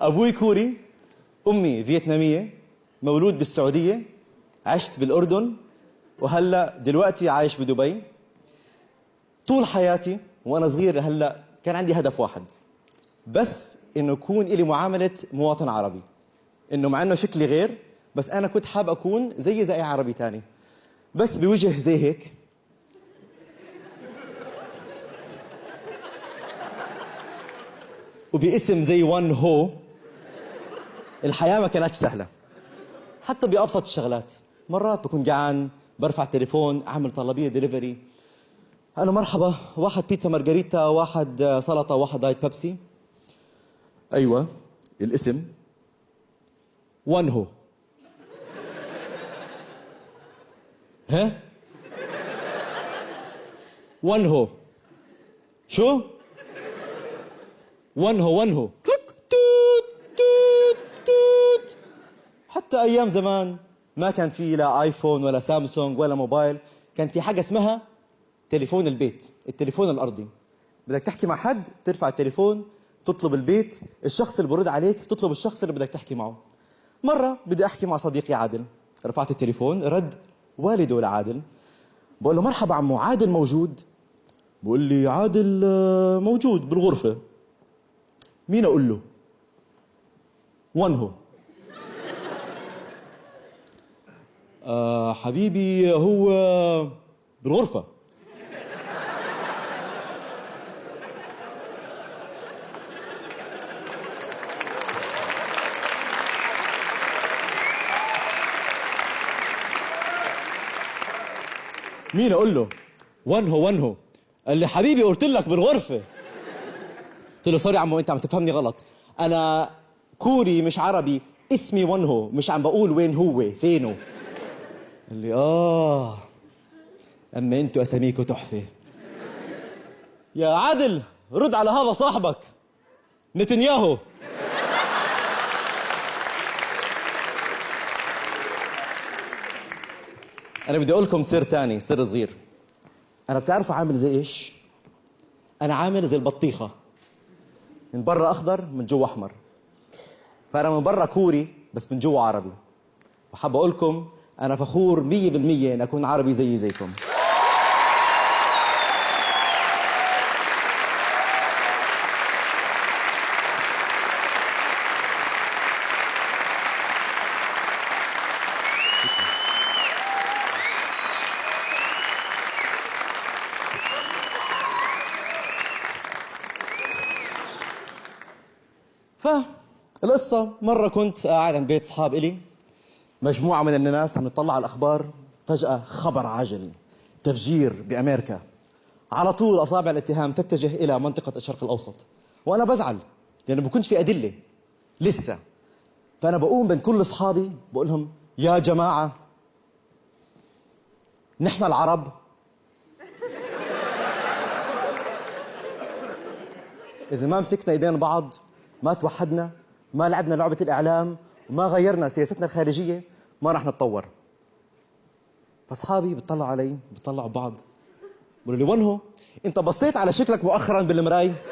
ابوي كوري، امي فيتناميه، مولود بالسعوديه، عشت بالاردن، وهلا دلوقتي عايش بدبي. طول حياتي وانا صغير هلا كان عندي هدف واحد، بس انه يكون لي معامله مواطن عربي، انه مع انه شكلي غير بس انا كنت حاب اكون زي اي عربي ثاني، بس بوجه زي هيك وباسم زي وان هو. الحياه ما كانتش سهله حتى بابسط الشغلات. مرات بكون جعان برفع التليفون اعمل طلبيه دليفري، انا مرحبا، واحد بيتزا مارغريتا، واحد سلطه، واحد دايت بيبسي. ايوه الاسم وان هو. ها وان هو شو؟ وان هو وان هو توت توت توت. حتى ايام زمان ما كان في لا ايفون ولا سامسونج ولا موبايل، كان في حاجه اسمها تليفون البيت، التليفون الارضي. بدك تحكي مع حد ترفع التليفون تطلب البيت، الشخص اللي برد عليك تطلب الشخص اللي بدك تحكي معه. مره بدي احكي مع صديقي عادل، رفعت التليفون رد والده لعادل، بقول له مرحبا عمو، عادل موجود؟ بقول لي عادل موجود بالغرفه. مين اقول له؟ وان هو. حبيبي هو بالغرفه. مين اقول له؟ وان هو وان هو. قال لي حبيبي قلت لك بالغرفه. قلت له سوري عمو انت عم تفهمني غلط، انا كوري مش عربي، اسمي وان هو، مش عم بقول وين هو فينه. قال لي اما انتوا اساميكوا تحفه. يا عادل رد على هذا صاحبك نتنياهو. انا بدي اقول لكم سر تاني، سر صغير. انا بتعرفوا عامل زي ايش؟ انا عامل زي البطيخه، من برا اخضر من جوا احمر. فانا من برا كوري بس من جوا عربي. وحاب اقول لكم انا فخور 100% ان اكون عربي زيكم. فالقصة مرة كنت قاعد عند بيت أصحاب إلي، مجموعة من الناس عم نطلع على الأخبار، فجأة خبر عاجل، تفجير بأمريكا. على طول أصابع الاتهام تتجه إلى منطقة الشرق الأوسط، وأنا بزعل لأنه بكونش في أدلة لسه. فأنا بقوم بين كل أصحابي بقول لهم يا جماعة نحن العرب إذا ما مسكنا إيدين بعض، ما توحدنا، ما لعبنا لعبة الإعلام، وما غيرنا سياستنا الخارجية، ما رح نتطور. فأصحابي بيطلعوا علي، بيطلعوا ببعض، بيقولوا لي وين هو؟ أنت بصيت على شكلك مؤخرا بالمراية؟